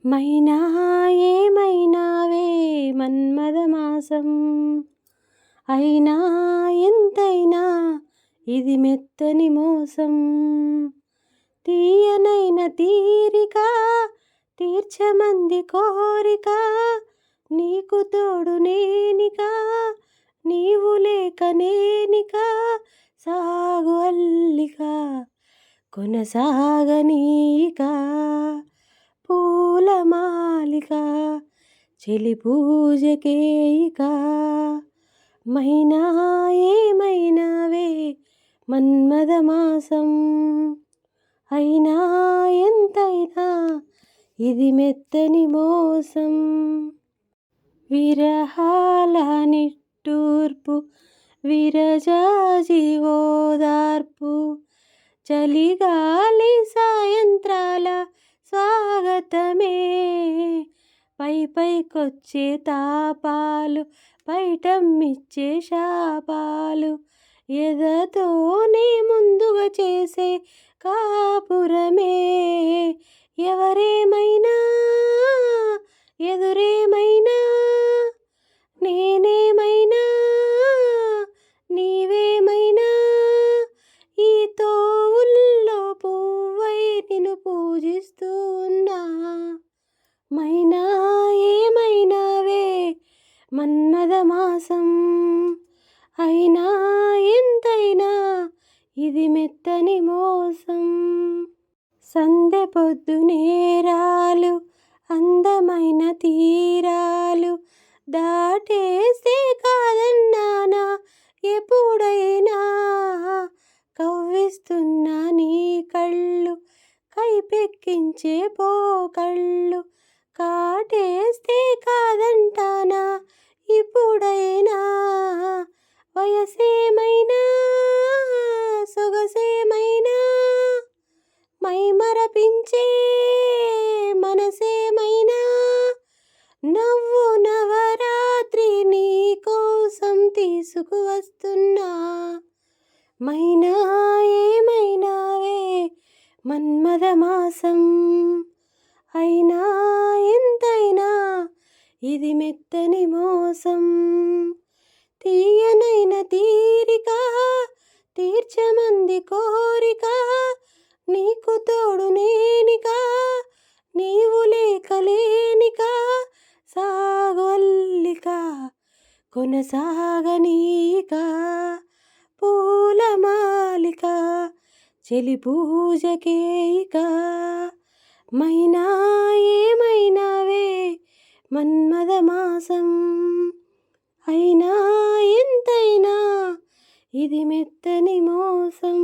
మైనా ఏమైనావే మన్మథమాసం, అయినా ఎంతైనా ఇది మెత్తని మోసం. తీయనైన తీరిక తీర్చమంది కోరిక, నీకు తోడు నేనిక నీవు లేక నేనిక, సాగు అల్లిక కొనసాగనీక పూలమాలిక చెలి పూజకేయిక. మైనా ఏమైనావే మన్మథమాసం, అయినా ఎంతైనా ఇది మెత్తని మోసం. విరహాల నిట్టూర్పు విరజాజి ఓదార్పు, చలిగాలి సాయంత్రాల స్వాగతమే. పైకొచ్చే తాపాలు పైటమ్మిచ్చే శాపాలు, ఎదతోనే ముందుగా చేసే కాపురమే. ఎవరేమైనా ఎదురేమైనా, నేనేమైనా నీవేమైనా, ఈ తోవుల్లో పువ్వై నిన్ను పూజిస్తూ ఉన్నా. మైనా ఏమైనావే మన్మథమాసం, అయినా ఎంతైనా ఇది మెత్తని మోసం. సందె పొద్దు నేరాలు అందమైన తీరాలు, దాటేస్తే కాదన్నానా ఎప్పుడైనా. కవ్విస్తున్న నీ కళ్ళు కైపెక్కించే పోకళ్ళు, కాటేస్తే కాదంటానా ఇప్పుడైనా. వయసేమైనా సొగసేమైనా, మైమరపించే మనసేమైనా, నవ్వు నవరాత్రి నీ కోసం తీసుకువస్తున్నా. మైనా ఏమైనావే మన్మథమాసం, అయినా ఎంతైనా ఇది మెత్తని మోసం. తీయనైన తీరిక తీర్చమంది కోరిక, నీకు తోడు నేనిక నీవు లేక లేనిక, సాగు అల్లిక కొనసాగనీక పూలమాలిక చెలి పూజకేయిక. మైనా ఏమైనావే మన్మథమాసం, అయినా ఎంతైనా ఇది మెత్తని మోసం.